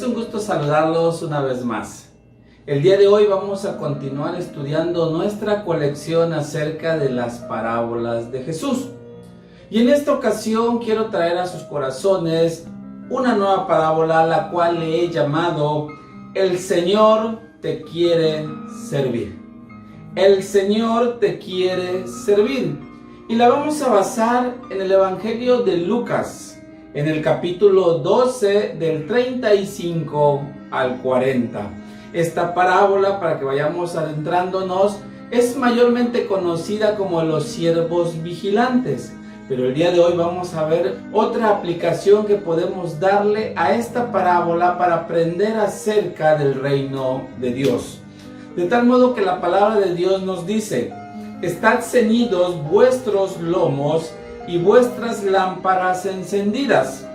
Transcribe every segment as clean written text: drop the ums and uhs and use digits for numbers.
Es un gusto saludarlos una vez más. El día de hoy vamos a continuar estudiando nuestra colección acerca de las parábolas de Jesús. Y en esta ocasión quiero traer a sus corazones una nueva parábola, la cual le he llamado El Señor te quiere servir. El Señor te quiere servir. Y la vamos a basar en el Evangelio de Lucas, en el capítulo 12 del 35 al 40. Esta parábola, para que vayamos adentrándonos, es mayormente conocida como los siervos vigilantes. Pero el día de hoy vamos a ver otra aplicación que podemos darle a esta parábola para aprender acerca del reino de Dios. De tal modo que la palabra de Dios nos dice: estad ceñidos vuestros lomos y vuestras lámparas encendidas,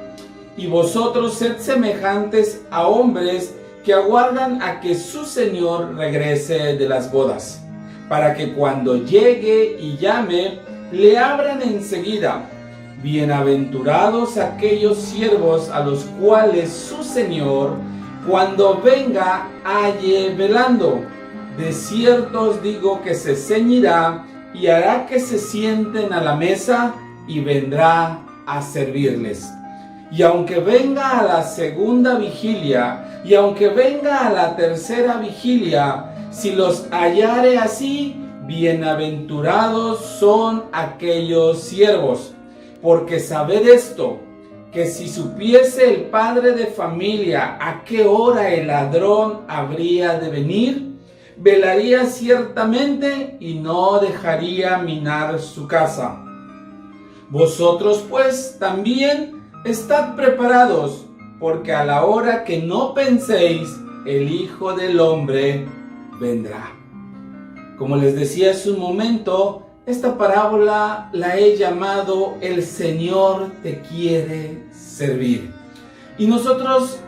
y vosotros sed semejantes a hombres que aguardan a que su Señor regrese de las bodas, para que cuando llegue y llame, le abran enseguida. Bienaventurados aquellos siervos a los cuales su Señor, cuando venga, halle velando. De cierto os digo que se ceñirá y hará que se sienten a la mesa y vendrá a servirles. Y aunque venga a la segunda vigilia y aunque venga a la tercera vigilia, si los hallare así, bienaventurados son aquellos siervos. Porque sabed esto, que si supiese el padre de familia a qué hora el ladrón habría de venir, velaría ciertamente y no dejaría minar su casa. Vosotros pues también estad preparados, porque a la hora que no penséis, el Hijo del Hombre vendrá. Como les decía hace un momento, esta parábola la he llamado El Señor te quiere servir. Y nosotros,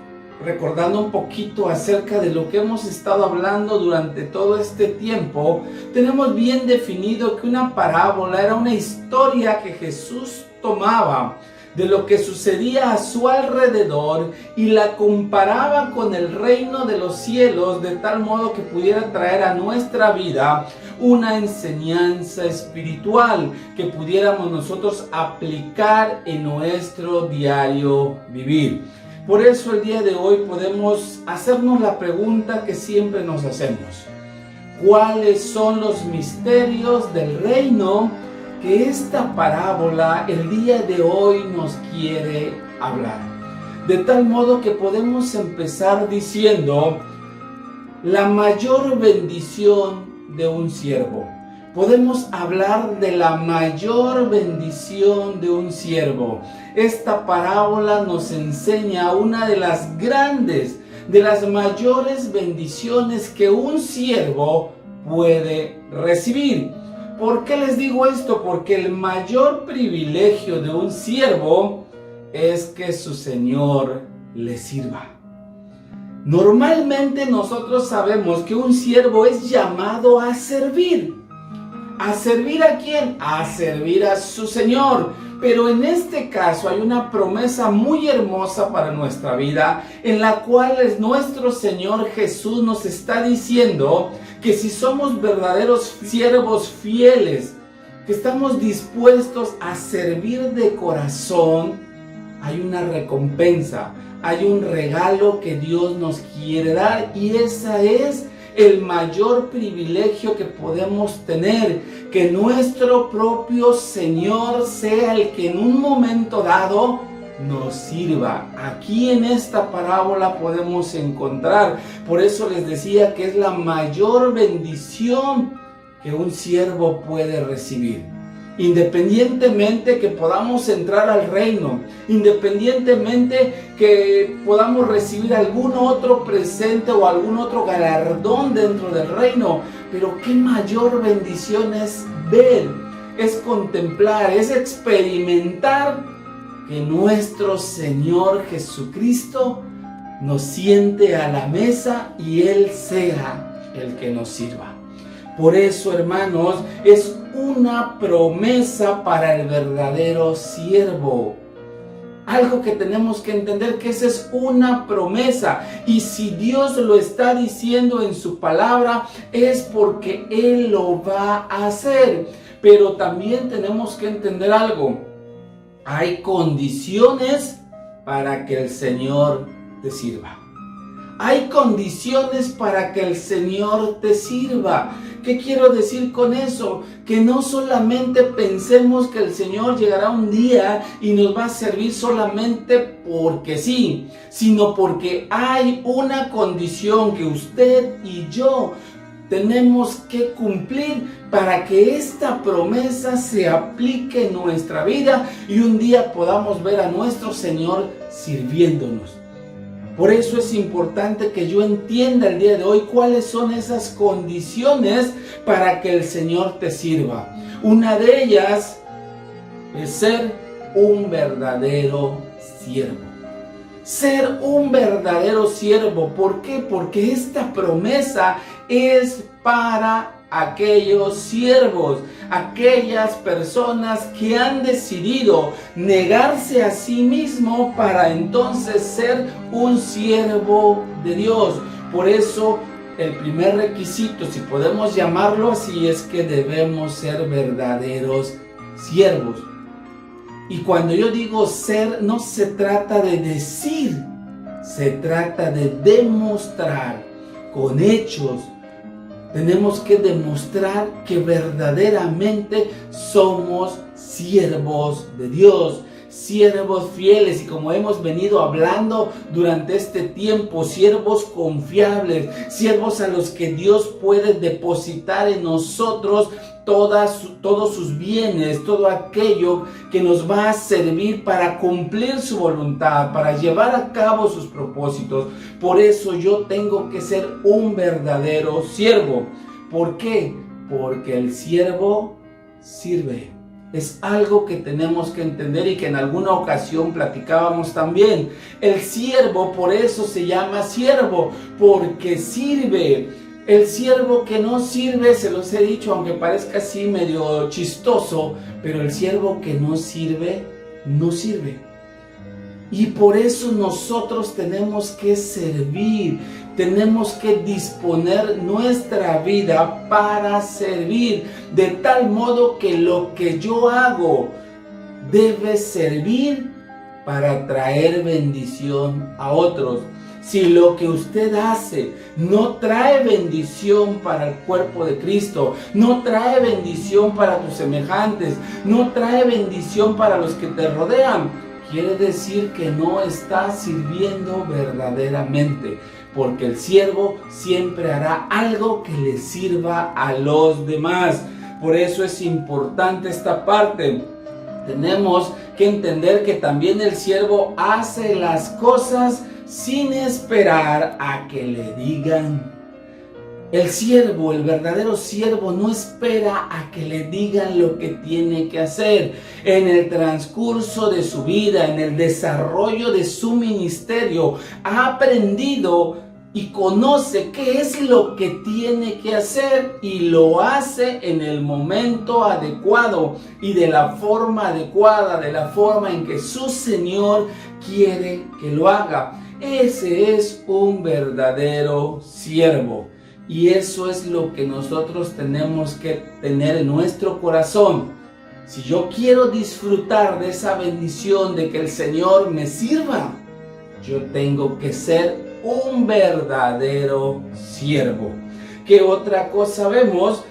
recordando un poquito acerca de lo que hemos estado hablando durante todo este tiempo, tenemos bien definido que una parábola era una historia que Jesús tomaba de lo que sucedía a su alrededor y la comparaba con el reino de los cielos, de tal modo que pudiera traer a nuestra vida una enseñanza espiritual que pudiéramos nosotros aplicar en nuestro diario vivir. Por eso el día de hoy podemos hacernos la pregunta que siempre nos hacemos: ¿cuáles son los misterios del reino que esta parábola el día de hoy nos quiere hablar? De tal modo que podemos empezar diciendo la mayor bendición de un siervo. Podemos hablar de la mayor bendición de un siervo. Esta parábola nos enseña una de las grandes, de las mayores bendiciones que un siervo puede recibir. ¿Por qué les digo esto? Porque el mayor privilegio de un siervo es que su Señor le sirva. Normalmente nosotros sabemos que un siervo es llamado a servir. ¿A servir a quién? A servir a su Señor. Pero en este caso hay una promesa muy hermosa para nuestra vida, en la cual nuestro Señor Jesús nos está diciendo que si somos verdaderos siervos fieles, que estamos dispuestos a servir de corazón, hay una recompensa, hay un regalo que Dios nos quiere dar, y esa es el mayor privilegio que podemos tener, que nuestro propio Señor sea el que en un momento dado nos sirva. Aquí en esta parábola podemos encontrar, por eso les decía que es la mayor bendición que un siervo puede recibir. Independientemente que podamos entrar al reino, independientemente que podamos recibir algún otro presente o algún otro galardón dentro del reino, pero qué mayor bendición es ver, es contemplar, es experimentar que nuestro Señor Jesucristo nos siente a la mesa y Él sea el que nos sirva. Por eso, hermanos, es una promesa para el verdadero siervo. Algo que tenemos que entender, que esa es una promesa. Y si Dios lo está diciendo en su palabra, es porque Él lo va a hacer. Pero también tenemos que entender algo. Hay condiciones para que el Señor te sirva. Hay condiciones para que el Señor te sirva. ¿Qué quiero decir con eso? Que no solamente pensemos que el Señor llegará un día y nos va a servir solamente porque sí, sino porque hay una condición que usted y yo tenemos que cumplir para que esta promesa se aplique en nuestra vida y un día podamos ver a nuestro Señor sirviéndonos. Por eso es importante que yo entienda el día de hoy cuáles son esas condiciones para que el Señor te sirva. Una de ellas es ser un verdadero siervo. Ser un verdadero siervo. ¿Por qué? Porque esta promesa es para aquellos siervos, aquellas personas que han decidido negarse a sí mismo para entonces ser un siervo de Dios. Por eso el primer requisito, si podemos llamarlo así, es que debemos ser verdaderos siervos. Y cuando yo digo ser, no se trata de decir, se trata de demostrar con hechos. Tenemos que demostrar que verdaderamente somos siervos de Dios, siervos fieles, y como hemos venido hablando durante este tiempo, siervos confiables, siervos a los que Dios puede depositar en nosotros todos sus bienes, todo aquello que nos va a servir para cumplir su voluntad, para llevar a cabo sus propósitos. Por eso yo tengo que ser un verdadero siervo. ¿Por qué? Porque el siervo sirve. Es algo que tenemos que entender y que en alguna ocasión platicábamos también. El siervo, por eso se llama siervo, porque sirve. El siervo que no sirve, se los he dicho, aunque parezca así medio chistoso, pero el siervo que no sirve, no sirve. Y por eso nosotros tenemos que servir, tenemos que disponer nuestra vida para servir, de tal modo que lo que yo hago debe servir para traer bendición a otros. Si lo que usted hace no trae bendición para el cuerpo de Cristo, no trae bendición para tus semejantes, no trae bendición para los que te rodean, quiere decir que no estás sirviendo verdaderamente, porque el siervo siempre hará algo que le sirva a los demás. Por eso es importante esta parte. Tenemos que entender que también el siervo hace las cosas sin esperar a que le digan. El siervo, el verdadero siervo, no espera a que le digan lo que tiene que hacer. En el transcurso de su vida, en el desarrollo de su ministerio, ha aprendido y conoce qué es lo que tiene que hacer y lo hace en el momento adecuado y de la forma adecuada, de la forma en que su Señor quiere que lo haga. Ese es un verdadero siervo. Y eso es lo que nosotros tenemos que tener en nuestro corazón. Si yo quiero disfrutar de esa bendición de que el Señor me sirva, yo tengo que ser un verdadero siervo. ¿Qué otra cosa vemos?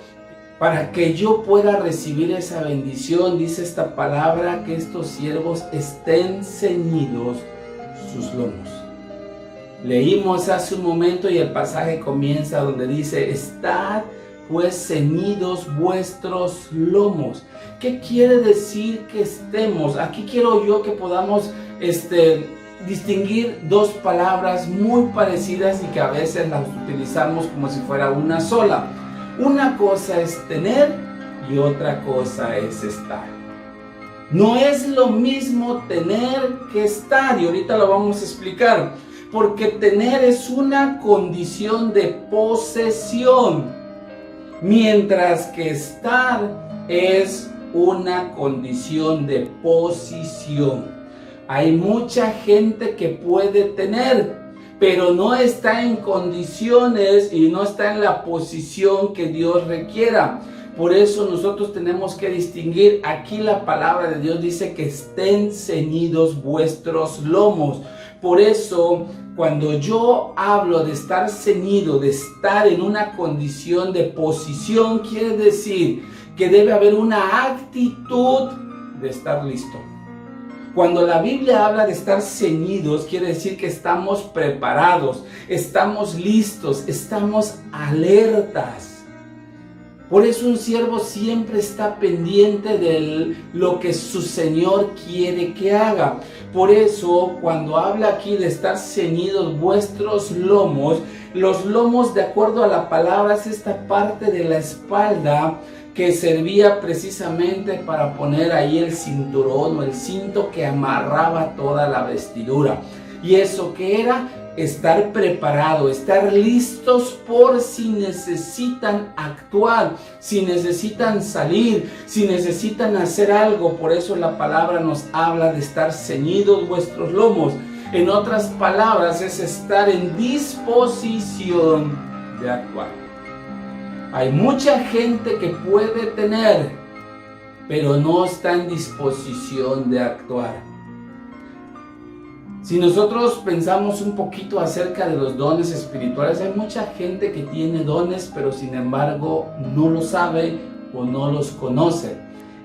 Para que yo pueda recibir esa bendición, dice esta palabra, que estos siervos estén ceñidos sus lomos. Leímos hace un momento y el pasaje comienza donde dice: estad pues ceñidos vuestros lomos. ¿Qué quiere decir que estemos? Aquí quiero yo que podamos distinguir dos palabras muy parecidas y que a veces las utilizamos como si fuera una sola. Una cosa es tener y otra cosa es estar. No es lo mismo tener que estar, y ahorita lo vamos a explicar. Porque tener es una condición de posesión, mientras que estar es una condición de posición. Hay mucha gente que puede tener, pero no está en condiciones y no está en la posición que Dios requiera. Por eso nosotros tenemos que distinguir. Aquí la palabra de Dios dice que estén ceñidos vuestros lomos. Por eso, cuando yo hablo de estar ceñido, de estar en una condición de posición, quiere decir que debe haber una actitud de estar listo. Cuando la Biblia habla de estar ceñidos, quiere decir que estamos preparados, estamos listos, estamos alertas. Por eso un siervo siempre está pendiente de lo que su Señor quiere que haga. Por eso, cuando habla aquí de estar ceñidos vuestros lomos, los lomos, de acuerdo a la palabra, es esta parte de la espalda que servía precisamente para poner ahí el cinturón o el cinto que amarraba toda la vestidura. ¿Y eso qué era? Estar preparado, estar listos por si necesitan actuar, si necesitan salir, si necesitan hacer algo. Por eso la palabra nos habla de estar ceñidos vuestros lomos. En otras palabras, es estar en disposición de actuar. Hay mucha gente que puede tener, pero no está en disposición de actuar. Si nosotros pensamos un poquito acerca de los dones espirituales, hay mucha gente que tiene dones, pero sin embargo no lo sabe o no los conoce.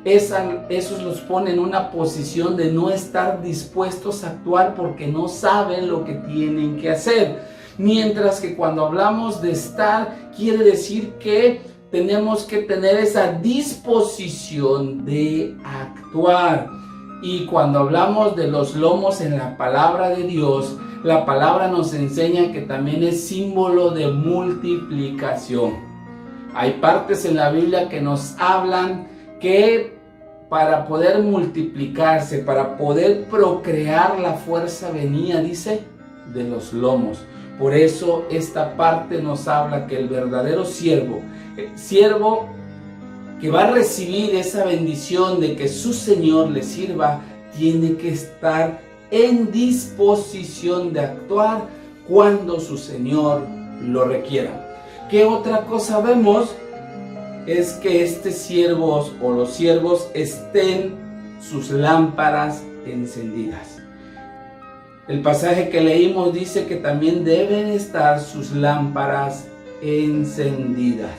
Esos los pone en una posición de no estar dispuestos a actuar porque no saben lo que tienen que hacer. Mientras que cuando hablamos de estar, quiere decir que tenemos que tener esa disposición de actuar. Y cuando hablamos de los lomos en la palabra de Dios, la palabra nos enseña que también es símbolo de multiplicación. Hay partes en la Biblia que nos hablan que para poder multiplicarse, para poder procrear, la fuerza venía, dice, de los lomos. Por eso esta parte nos habla que el verdadero siervo, el siervo que va a recibir esa bendición de que su Señor le sirva, tiene que estar en disposición de actuar cuando su Señor lo requiera. ¿Qué otra cosa vemos? Es que siervos o los siervos estén sus lámparas encendidas. El pasaje que leímos dice que también deben estar sus lámparas encendidas.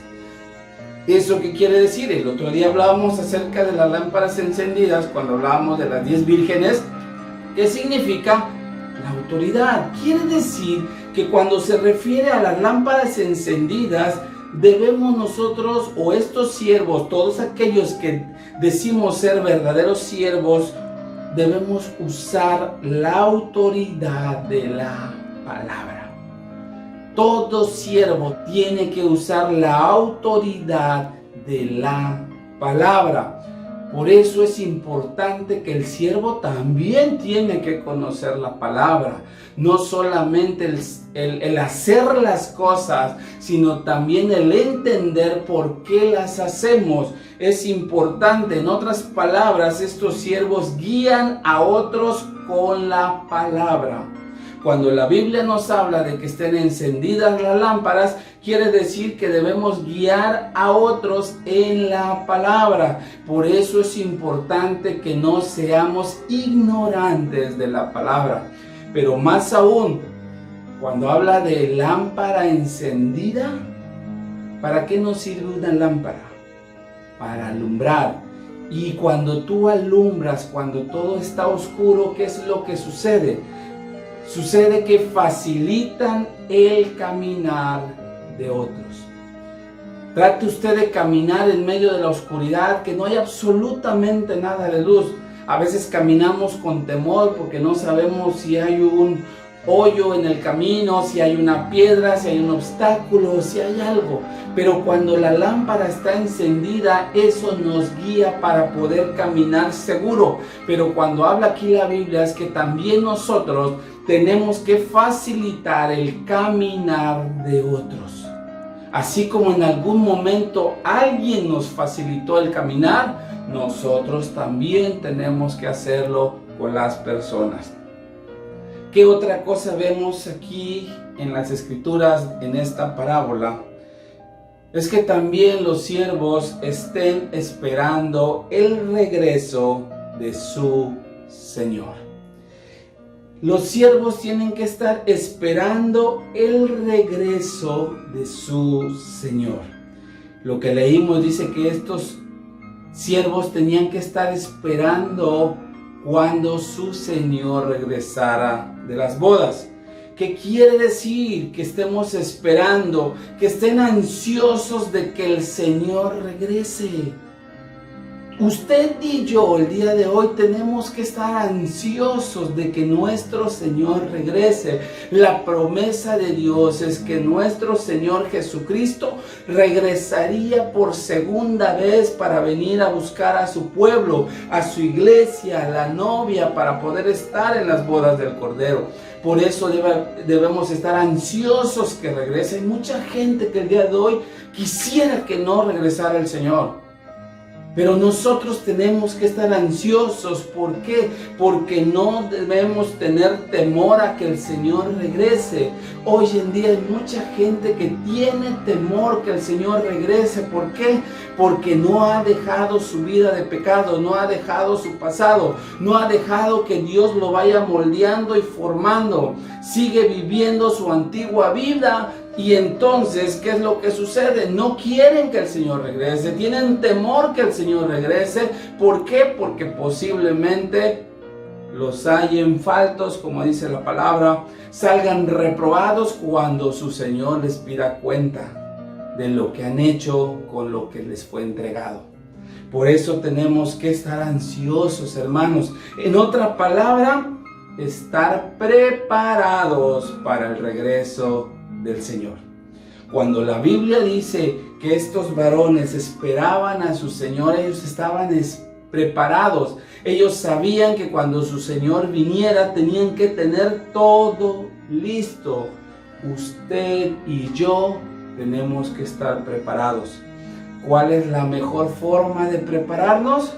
¿Eso qué quiere decir? El otro día hablábamos acerca de las lámparas encendidas cuando hablábamos de las 10 vírgenes. ¿Qué significa? La autoridad. Quiere decir que cuando se refiere a las lámparas encendidas, debemos nosotros o estos siervos, todos aquellos que decimos ser verdaderos siervos, debemos usar la autoridad de la palabra. Todo siervo tiene que usar la autoridad de la palabra. Por eso es importante que el siervo también tiene que conocer la palabra. No solamente el hacer las cosas, sino también el entender por qué las hacemos. Es importante. En otras palabras, estos siervos guían a otros con la palabra. Cuando la Biblia nos habla de que estén encendidas las lámparas, quiere decir que debemos guiar a otros en la palabra. Por eso es importante que no seamos ignorantes de la palabra. Pero más aún, cuando habla de lámpara encendida, ¿para qué nos sirve una lámpara? Para alumbrar. Y cuando tú alumbras, cuando todo está oscuro, ¿qué es lo que sucede? Sucede que facilitan el caminar de otros. Trate usted de caminar en medio de la oscuridad, que no hay absolutamente nada de luz. A veces caminamos con temor porque no sabemos si hay un hoyo en el camino, si hay una piedra, si hay un obstáculo, si hay algo. Pero cuando la lámpara está encendida, eso nos guía para poder caminar seguro. Pero cuando habla aquí la Biblia es que también nosotros tenemos que facilitar el caminar de otros. Así como en algún momento alguien nos facilitó el caminar, nosotros también tenemos que hacerlo con las personas. ¿Qué otra cosa vemos aquí en las escrituras, en esta parábola? Es que también los siervos estén esperando el regreso de su Señor. Los siervos tienen que estar esperando el regreso de su Señor. Lo que leímos dice que estos siervos tenían que estar esperando cuando su Señor regresara de las bodas. ¿Qué quiere decir? Que estemos esperando, que estén ansiosos de que el Señor regrese. Usted y yo el día de hoy tenemos que estar ansiosos de que nuestro Señor regrese. La promesa de Dios es que nuestro Señor Jesucristo regresaría por segunda vez para venir a buscar a su pueblo, a su iglesia, a la novia, para poder estar en las bodas del Cordero. Por eso debemos estar ansiosos que regrese. Hay mucha gente que el día de hoy quisiera que no regresara el Señor. Pero nosotros tenemos que estar ansiosos. ¿Por qué? Porque no debemos tener temor a que el Señor regrese. Hoy en día hay mucha gente que tiene temor que el Señor regrese. ¿Por qué? Porque no ha dejado su vida de pecado, no ha dejado su pasado, no ha dejado que Dios lo vaya moldeando y formando. Sigue viviendo su antigua vida. Y entonces, ¿qué es lo que sucede? No quieren que el Señor regrese, tienen temor que el Señor regrese. ¿Por qué? Porque posiblemente los hallen faltos, como dice la palabra, salgan reprobados cuando su Señor les pida cuenta de lo que han hecho con lo que les fue entregado. Por eso tenemos que estar ansiosos, hermanos. En otra palabra, estar preparados para el regreso del Señor. Cuando la Biblia dice que estos varones esperaban a su Señor, ellos estaban preparados. Ellos sabían que cuando su Señor viniera tenían que tener todo listo. Usted y yo tenemos que estar preparados. ¿Cuál es la mejor forma de prepararnos?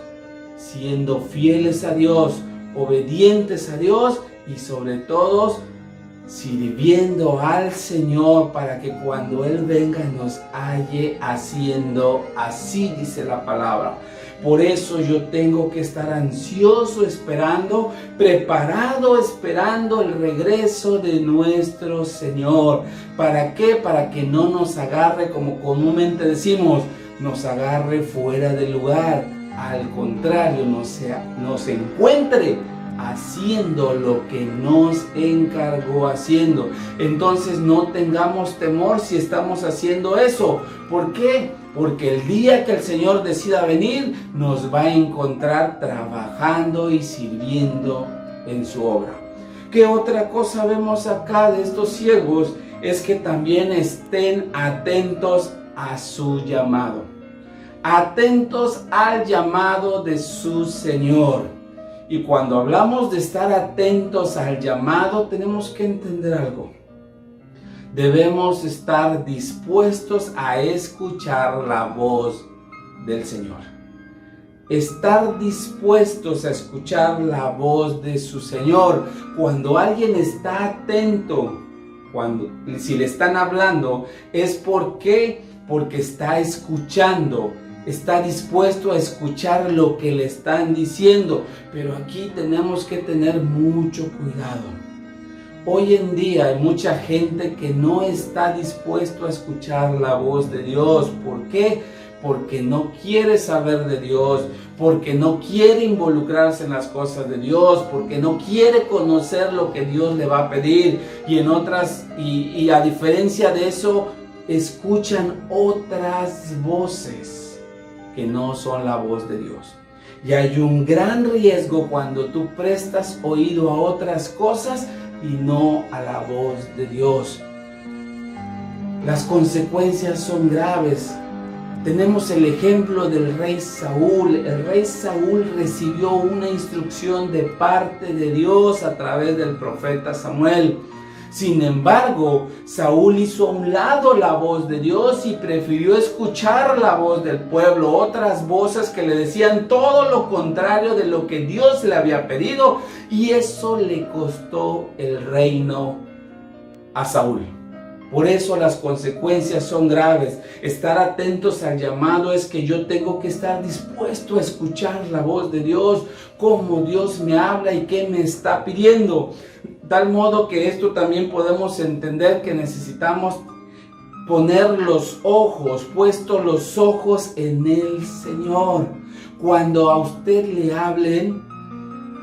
Siendo fieles a Dios, obedientes a Dios y sobre todo sirviendo al Señor para que cuando Él venga nos halle haciendo así, dice la palabra. Por eso yo tengo que estar ansioso esperando, preparado esperando el regreso de nuestro Señor. ¿Para qué? Para que no nos agarre, como comúnmente decimos, nos agarre fuera del lugar. Al contrario, nos encuentre haciendo lo que nos encargó haciendo. Entonces no tengamos temor si estamos haciendo eso. ¿Por qué? Porque el día que el Señor decida venir, nos va a encontrar trabajando y sirviendo en su obra. ¿Qué otra cosa vemos acá de estos siervos? Es que también estén atentos a su llamado. Atentos al llamado de su Señor. Y cuando hablamos de estar atentos al llamado, tenemos que entender algo. Debemos estar dispuestos a escuchar la voz del Señor. Estar dispuestos a escuchar la voz de su Señor. Cuando alguien está atento, si le están hablando, es porque está escuchando. Está dispuesto a escuchar lo que le están diciendo. Pero aquí tenemos que tener mucho cuidado. Hoy en día hay mucha gente que no está dispuesto a escuchar la voz de Dios. ¿Por qué? Porque no quiere saber de Dios, porque no quiere involucrarse en las cosas de Dios, porque no quiere conocer lo que Dios le va a pedir. Y a diferencia de eso, escuchan otras voces que no son la voz de Dios. Y hay un gran riesgo cuando tú prestas oído a otras cosas y no a la voz de Dios. Las consecuencias son graves. Tenemos el ejemplo del rey Saúl. El rey Saúl recibió una instrucción de parte de Dios a través del profeta Samuel. Sin embargo, Saúl hizo a un lado la voz de Dios y prefirió escuchar la voz del pueblo, otras voces que le decían todo lo contrario de lo que Dios le había pedido, y eso le costó el reino a Saúl. Por eso las consecuencias son graves. Estar atentos al llamado es que yo tengo que estar dispuesto a escuchar la voz de Dios, cómo Dios me habla y qué me está pidiendo. Tal modo que esto también podemos entender que necesitamos poner puestos los ojos en el Señor. Cuando a usted le hablen,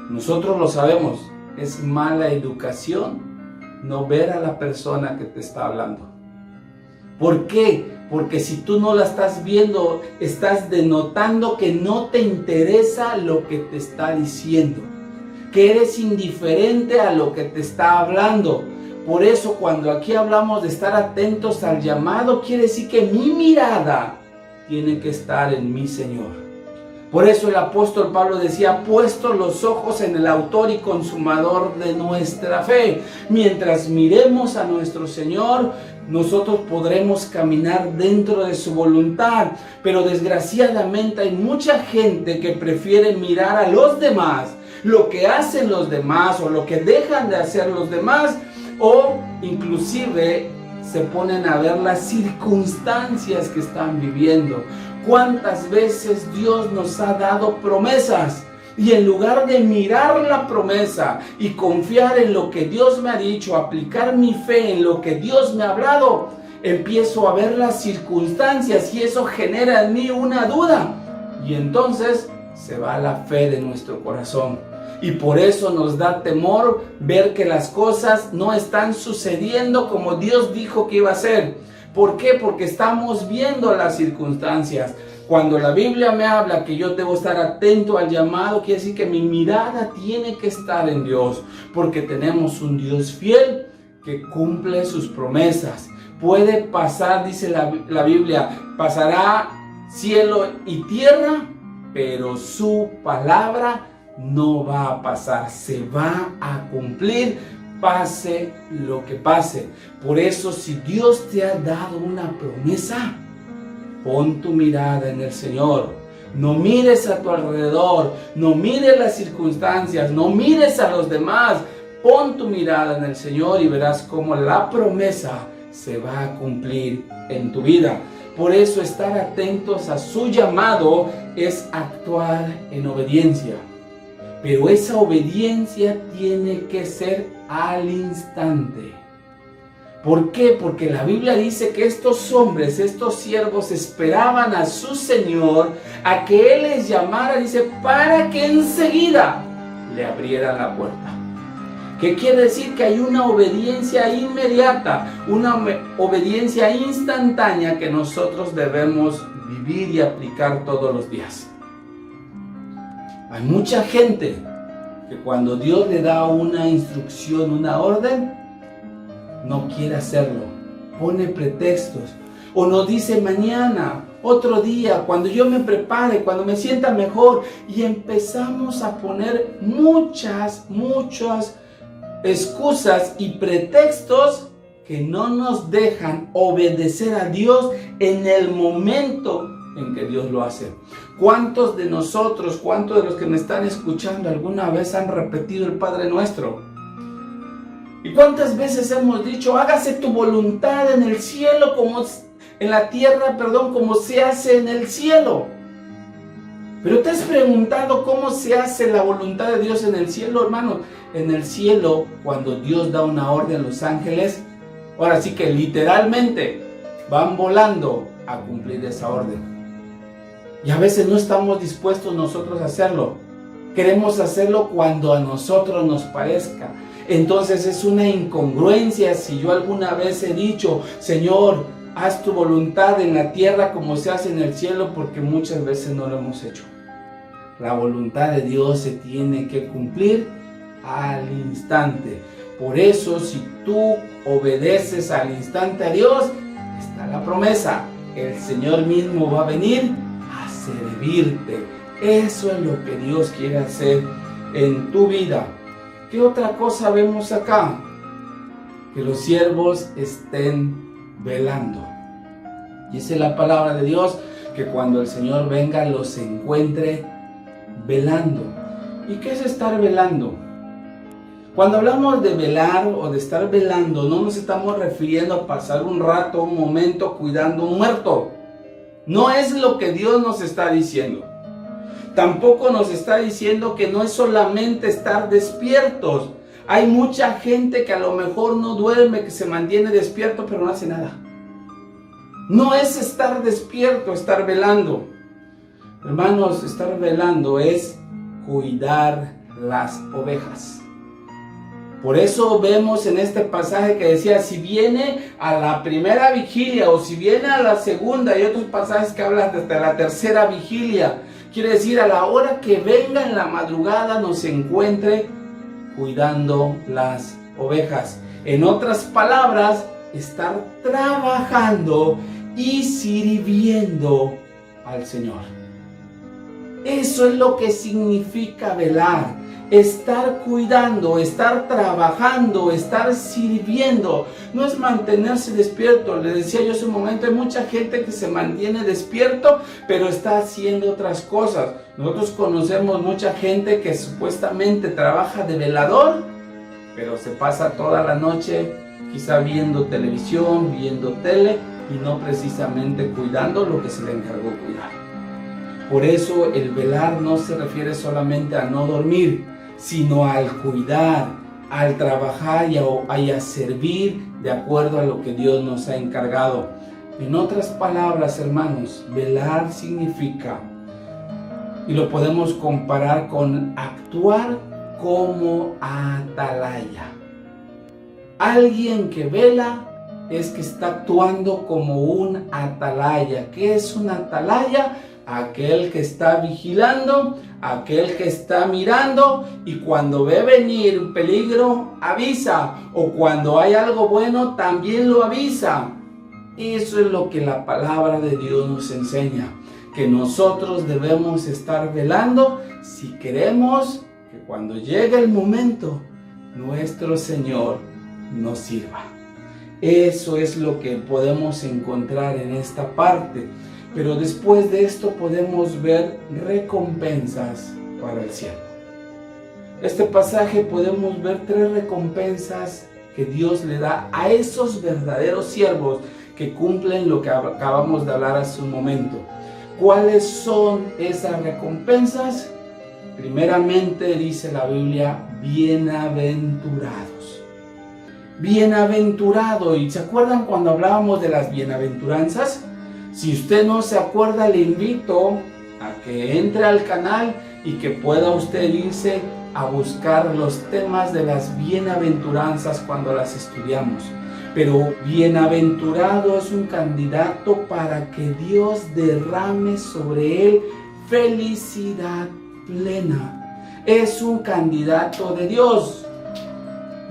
nosotros lo sabemos, es mala educación no ver a la persona que te está hablando. ¿Por qué? Porque si tú no la estás viendo, estás denotando que no te interesa lo que te está diciendo, que eres indiferente a lo que te está hablando. Por eso cuando aquí hablamos de estar atentos al llamado, quiere decir que mi mirada tiene que estar en mi Señor. Por eso el apóstol Pablo decía, puesto los ojos en el autor y consumador de nuestra fe. Mientras miremos a nuestro Señor, nosotros podremos caminar dentro de su voluntad. Pero desgraciadamente hay mucha gente que prefiere mirar a los demás, lo que hacen los demás o lo que dejan de hacer los demás, o inclusive se ponen a ver las circunstancias que están viviendo. ¿Cuántas veces Dios nos ha dado promesas? Y en lugar de mirar la promesa y confiar en lo que Dios me ha dicho, aplicar mi fe en lo que Dios me ha hablado, empiezo a ver las circunstancias y eso genera en mí una duda. Y entonces se va la fe de nuestro corazón. Y por eso nos da temor ver que las cosas no están sucediendo como Dios dijo que iba a ser. ¿Por qué? Porque estamos viendo las circunstancias. Cuando la Biblia me habla que yo debo estar atento al llamado, quiere decir que mi mirada tiene que estar en Dios. Porque tenemos un Dios fiel que cumple sus promesas. Puede pasar, dice la Biblia, pasará cielo y tierra, pero su palabra no va a pasar, se va a cumplir, pase lo que pase. Por eso, si Dios te ha dado una promesa, pon tu mirada en el Señor. No mires a tu alrededor, no mires las circunstancias, no mires a los demás. Pon tu mirada en el Señor y verás cómo la promesa se va a cumplir en tu vida. Por eso, estar atentos a su llamado es actuar en obediencia. Pero esa obediencia tiene que ser al instante. ¿Por qué? Porque la Biblia dice que estos hombres, estos siervos, esperaban a su Señor a que Él les llamara, dice, para que enseguida le abrieran la puerta. ¿Qué quiere decir? Que hay una obediencia inmediata, una obediencia instantánea que nosotros debemos vivir y aplicar todos los días. Hay mucha gente que cuando Dios le da una instrucción, una orden, no quiere hacerlo, pone pretextos, o nos dice mañana, otro día, cuando yo me prepare, cuando me sienta mejor, y empezamos a poner muchas excusas y pretextos que no nos dejan obedecer a Dios en el momento en que Dios lo hace. ¿Cuántos de nosotros, cuántos de los que me están escuchando alguna vez han repetido el Padre Nuestro? ¿Y cuántas veces hemos dicho, hágase tu voluntad en el cielo como en la tierra, como se hace en el cielo? Pero ¿te has preguntado cómo se hace la voluntad de Dios en el cielo, hermano? En el cielo, cuando Dios da una orden a los ángeles, ahora sí que literalmente van volando a cumplir esa orden. Y a veces no estamos dispuestos nosotros a hacerlo. Queremos hacerlo cuando a nosotros nos parezca. Entonces es una incongruencia si yo alguna vez he dicho, Señor, haz tu voluntad en la tierra como se hace en el cielo, porque muchas veces no lo hemos hecho. La voluntad de Dios se tiene que cumplir al instante. Por eso, si tú obedeces al instante a Dios, está la promesa. El Señor mismo va a venir a servirte. Eso es lo que Dios quiere hacer en tu vida. ¿Qué otra cosa vemos acá? que los siervos estén velando. Dice la palabra de Dios que cuando el Señor venga los encuentre velando. ¿Y qué es estar velando? Cuando hablamos de velar o de estar velando, no nos estamos refiriendo a pasar un rato, un momento cuidando a un muerto. No es lo que Dios nos está diciendo. Tampoco nos está diciendo que no es solamente estar despiertos. Hay mucha gente que a lo mejor no duerme, que se mantiene despierto, pero no hace nada. No es estar despierto, estar velando. Hermanos, estar velando es cuidar las ovejas. Por eso vemos en este pasaje que decía, si viene a la primera vigilia o si viene a la segunda, y otros pasajes que hablan hasta la tercera vigilia, quiere decir a la hora que venga en la madrugada nos encuentre cuidando las ovejas. En otras palabras, estar trabajando y sirviendo al Señor. Eso es lo que significa velar. Estar cuidando, estar trabajando, estar sirviendo. No es mantenerse despierto. Le decía yo hace un momento, hay mucha gente que se mantiene despierto, pero está haciendo otras cosas. Nosotros conocemos mucha gente que supuestamente trabaja de velador, pero se pasa toda la noche quizá viendo televisión, viendo tele y no precisamente cuidando lo que se le encargó cuidar. Por eso el velar no se refiere solamente a no dormir, sino al cuidar, al trabajar y a servir de acuerdo a lo que Dios nos ha encargado. En otras palabras, hermanos, velar significa, y lo podemos comparar con actuar como atalaya. Alguien que vela es que está actuando como un atalaya. ¿Qué es un atalaya? Aquel que está vigilando, aquel que está mirando y cuando ve venir un peligro avisa, o cuando hay algo bueno también lo avisa. Eso es lo que la palabra de Dios nos enseña, que nosotros debemos estar velando si queremos que cuando llegue el momento nuestro Señor nos sirva. Eso es lo que podemos encontrar en esta parte. Pero después de esto podemos ver recompensas para el siervo. Este pasaje podemos ver 3 recompensas que Dios le da a esos verdaderos siervos que cumplen lo que acabamos de hablar hace un momento. ¿Cuáles son esas recompensas? Primeramente dice la Biblia, bienaventurados. Bienaventurado. ¿Y se acuerdan cuando hablábamos de las bienaventuranzas? Si usted no se acuerda, le invito a que entre al canal y que pueda usted irse a buscar los temas de las bienaventuranzas cuando las estudiamos. Pero bienaventurado es un candidato para que Dios derrame sobre él felicidad plena. Es un candidato de Dios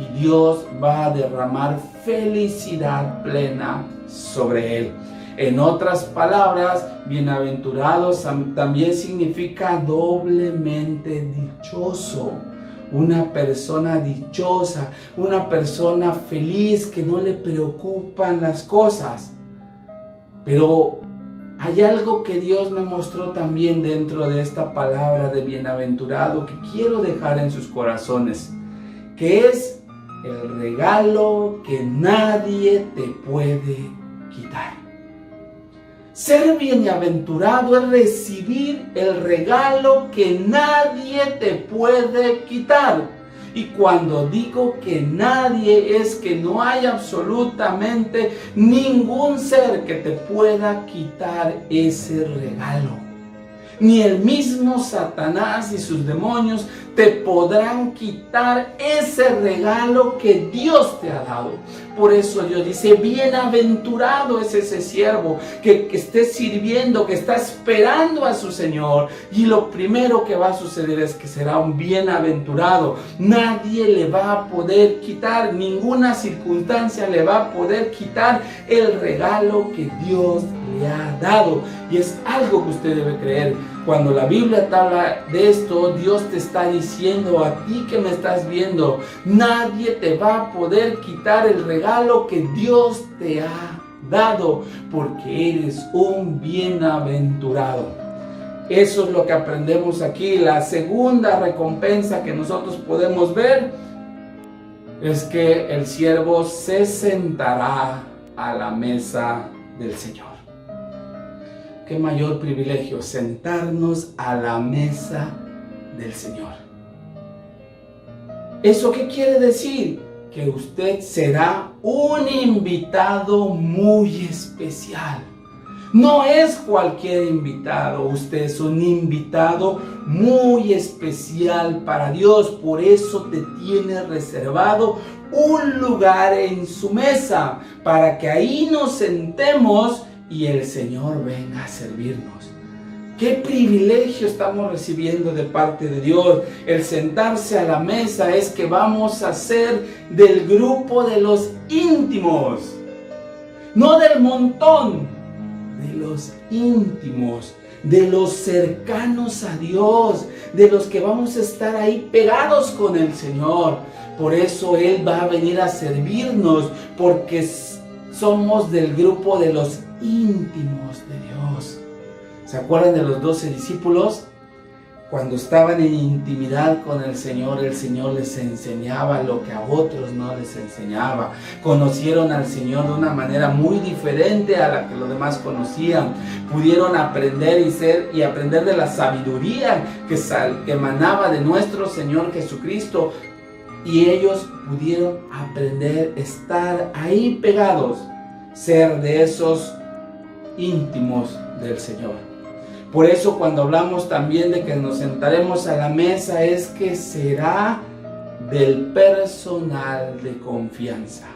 y Dios va a derramar felicidad plena sobre él. En otras palabras, bienaventurados también significa doblemente dichoso. Una persona dichosa, una persona feliz que no le preocupan las cosas. Pero hay algo que Dios me mostró también dentro de esta palabra de bienaventurado que quiero dejar en sus corazones, que es el regalo que nadie te puede quitar. Ser bienaventurado es recibir el regalo que nadie te puede quitar. Y cuando digo que nadie, es que no hay absolutamente ningún ser que te pueda quitar ese regalo. Ni el mismo Satanás y sus demonios te podrán quitar ese regalo que Dios te ha dado. Por eso Dios dice, bienaventurado es ese siervo que esté sirviendo, que está esperando a su Señor. Y lo primero que va a suceder es que será un bienaventurado. Nadie le va a poder quitar, ninguna circunstancia le va a poder quitar el regalo que Dios le ha dado. Y es algo que usted debe creer. Cuando la Biblia te habla de esto, Dios te está diciendo a ti que me estás viendo, nadie te va a poder quitar el regalo que Dios te ha dado, porque eres un bienaventurado. Eso es lo que aprendemos aquí. La segunda recompensa que nosotros podemos ver es que el siervo se sentará a la mesa del Señor. Qué mayor privilegio, sentarnos a la mesa del Señor. ¿Eso qué quiere decir? Que usted será un invitado muy especial. No es cualquier invitado, usted es un invitado muy especial para Dios. Por eso te tiene reservado un lugar en su mesa, para que ahí nos sentemos y el Señor venga a servirnos. ¡Qué privilegio estamos recibiendo de parte de Dios! El sentarse a la mesa es que vamos a ser del grupo de los íntimos, no del montón, de los íntimos, de los cercanos a Dios, de los que vamos a estar ahí pegados con el Señor. Por eso Él va a venir a servirnos, porque somos del grupo de los íntimos de Dios. ¿Se acuerdan de los 12 discípulos? Cuando estaban en intimidad con el Señor les enseñaba lo que a otros no les enseñaba. Conocieron al Señor de una manera muy diferente a la que los demás conocían. Pudieron aprender y aprender de la sabiduría que emanaba de nuestro Señor Jesucristo. Y ellos pudieron aprender, estar ahí pegados, ser de esos íntimos del Señor. Por eso cuando hablamos también de que nos sentaremos a la mesa, es que será del personal de confianza.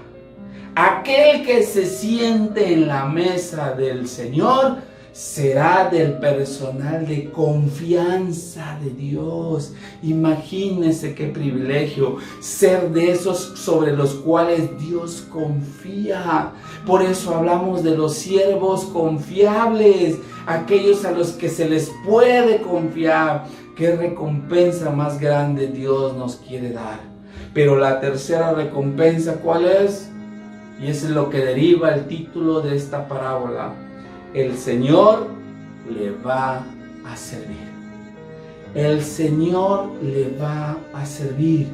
Aquel que se siente en la mesa del Señor será del personal de confianza de Dios. Imagínense qué privilegio ser de esos sobre los cuales Dios confía. Por eso hablamos de los siervos confiables, aquellos a los que se les puede confiar. Qué recompensa más grande Dios nos quiere dar. Pero la tercera recompensa, ¿cuál es? Y eso es lo que deriva el título de esta parábola. El Señor le va a servir. El Señor le va a servir.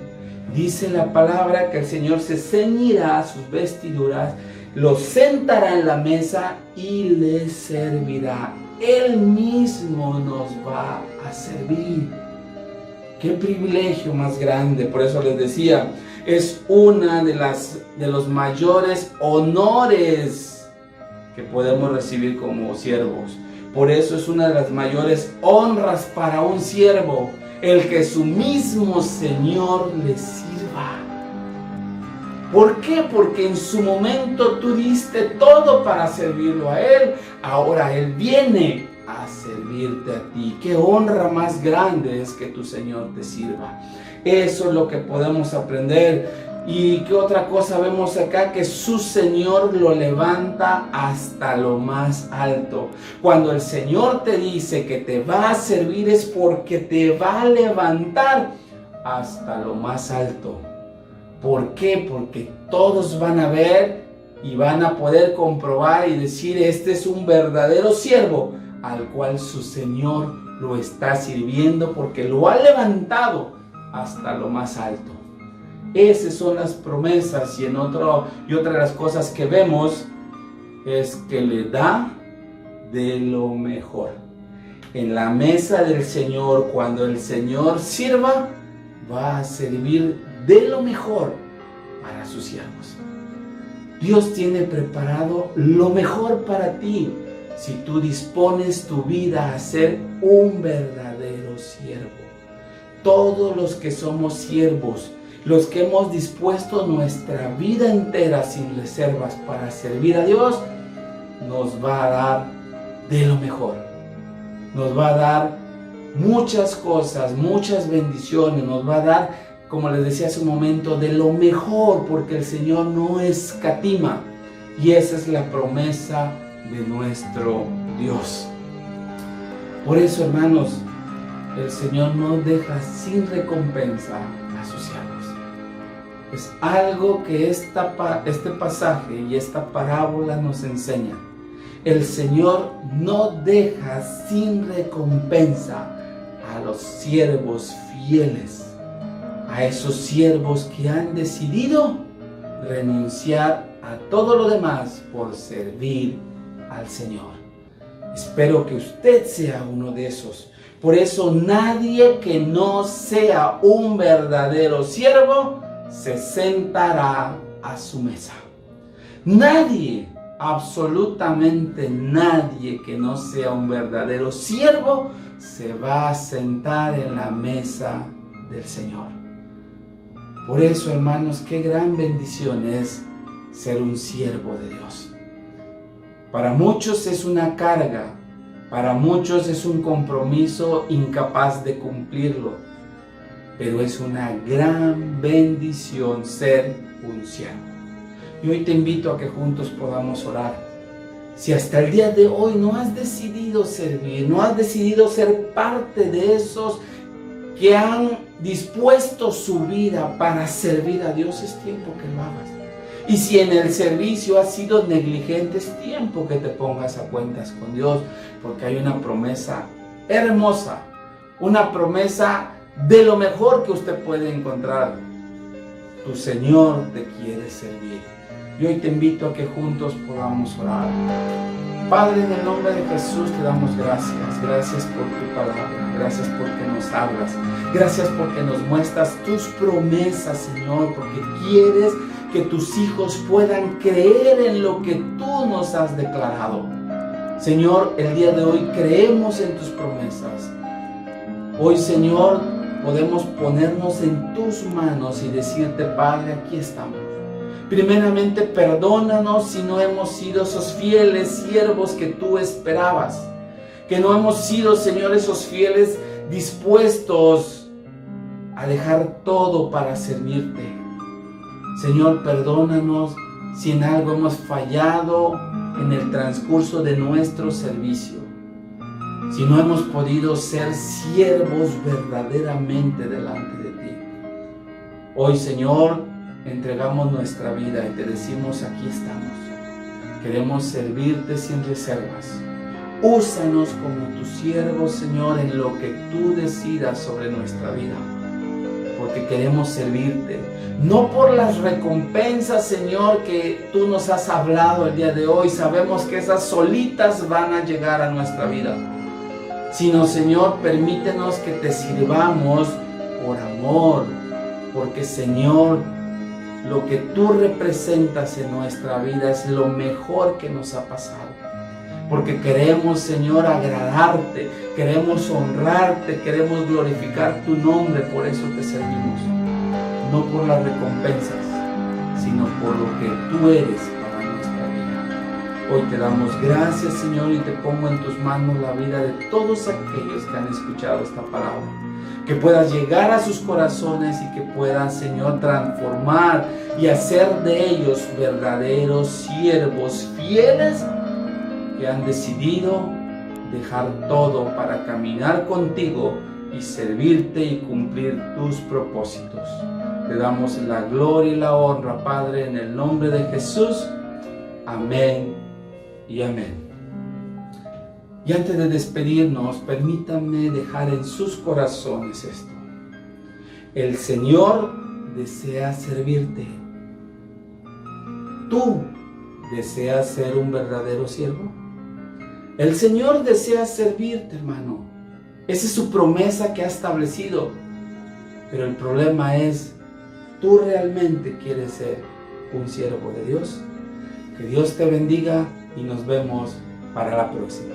Dice la palabra que el Señor se ceñirá sus vestiduras, lo sentará en la mesa y le servirá. Él mismo nos va a servir. Qué privilegio más grande. Por eso les decía, es una de los mayores honores que podemos recibir como siervos. Por eso es una de las mayores honras para un siervo, el que su mismo Señor le sirva. ¿Por qué? Porque en su momento tú diste todo para servirlo a Él. Ahora Él viene a servirte a ti. Qué honra más grande es que tu Señor te sirva. Eso es lo que podemos aprender. ¿Y qué otra cosa vemos acá? Que su Señor lo levanta hasta lo más alto. Cuando el Señor te dice que te va a servir, es porque te va a levantar hasta lo más alto. ¿Por qué? Porque todos van a ver y van a poder comprobar y decir: este es un verdadero siervo al cual su Señor lo está sirviendo, porque lo ha levantado hasta lo más alto. Esas son las promesas. Y otra de las cosas que vemos es que le da de lo mejor. En la mesa del Señor, cuando el Señor sirva, va a servir de lo mejor para sus siervos. Dios tiene preparado lo mejor para ti si tú dispones tu vida a ser un verdadero siervo. Todos los que somos siervos, los que hemos dispuesto nuestra vida entera sin reservas para servir a Dios, nos va a dar de lo mejor. Nos va a dar muchas cosas, muchas bendiciones. Nos va a dar, como les decía hace un momento, de lo mejor, porque el Señor no escatima. Y esa es la promesa de nuestro Dios. Por eso, hermanos, el Señor no deja sin recompensa a sus siervos. Es algo que este pasaje y esta parábola nos enseña. El Señor no deja sin recompensa a los siervos fieles, a esos siervos que han decidido renunciar a todo lo demás por servir al Señor. Espero que usted sea uno de esos. Por eso nadie que no sea un verdadero siervo se sentará a su mesa. Nadie, absolutamente nadie que no sea un verdadero siervo se va a sentar en la mesa del Señor. Por eso, hermanos, qué gran bendición es ser un siervo de Dios. Para muchos es una carga, para muchos es un compromiso incapaz de cumplirlo, pero es una gran bendición ser un siervo. Y hoy te invito a que juntos podamos orar. Si hasta el día de hoy no has decidido servir, no has decidido ser parte de esos que han dispuesto su vida para servir a Dios, es tiempo que lo hagas. Y si en el servicio has sido negligente, es tiempo que te pongas a cuentas con Dios, porque hay una promesa hermosa, una promesa de lo mejor que usted puede encontrar. Tu Señor te quiere servir. Y hoy te invito a que juntos podamos orar. Padre, en el nombre de Jesús te damos gracias. Gracias por tu palabra. Gracias porque nos hablas. Gracias porque nos muestras tus promesas, Señor, porque quieres que tus hijos puedan creer en lo que tú nos has declarado. Señor, el día de hoy creemos en tus promesas. Hoy, Señor, podemos ponernos en tus manos y decirte, Padre, aquí estamos. Primeramente, perdónanos si no hemos sido esos fieles siervos que tú esperabas. Que no hemos sido, Señor, esos fieles dispuestos a dejar todo para servirte. Señor, perdónanos si en algo hemos fallado en el transcurso de nuestro servicio. Si no hemos podido ser siervos verdaderamente delante de ti. Hoy, Señor, entregamos nuestra vida y te decimos, aquí estamos. Queremos servirte sin reservas. Úsanos como tus siervos, Señor, en lo que tú decidas sobre nuestra vida. Porque queremos servirte. No por las recompensas, Señor, que tú nos has hablado el día de hoy. Sabemos que esas solitas van a llegar a nuestra vida. Sino, Señor, permítenos que te sirvamos por amor. Porque, Señor, lo que tú representas en nuestra vida es lo mejor que nos ha pasado. Porque queremos, Señor, agradarte, queremos honrarte, queremos glorificar tu nombre, por eso te servimos. No por las recompensas, sino por lo que tú eres para nuestra vida. Hoy te damos gracias, Señor, y te pongo en tus manos la vida de todos aquellos que han escuchado esta palabra. Que puedas llegar a sus corazones y que puedas, Señor, transformar y hacer de ellos verdaderos siervos fieles que han decidido dejar todo para caminar contigo y servirte y cumplir tus propósitos. Te damos la gloria y la honra, Padre, en el nombre de Jesús. Amén y amén. Y antes de despedirnos, permítanme dejar en sus corazones esto. El Señor desea servirte. ¿Tú deseas ser un verdadero siervo? El Señor desea servirte, hermano. Esa es su promesa que ha establecido. Pero el problema es, ¿tú realmente quieres ser un siervo de Dios? Que Dios te bendiga y nos vemos para la próxima.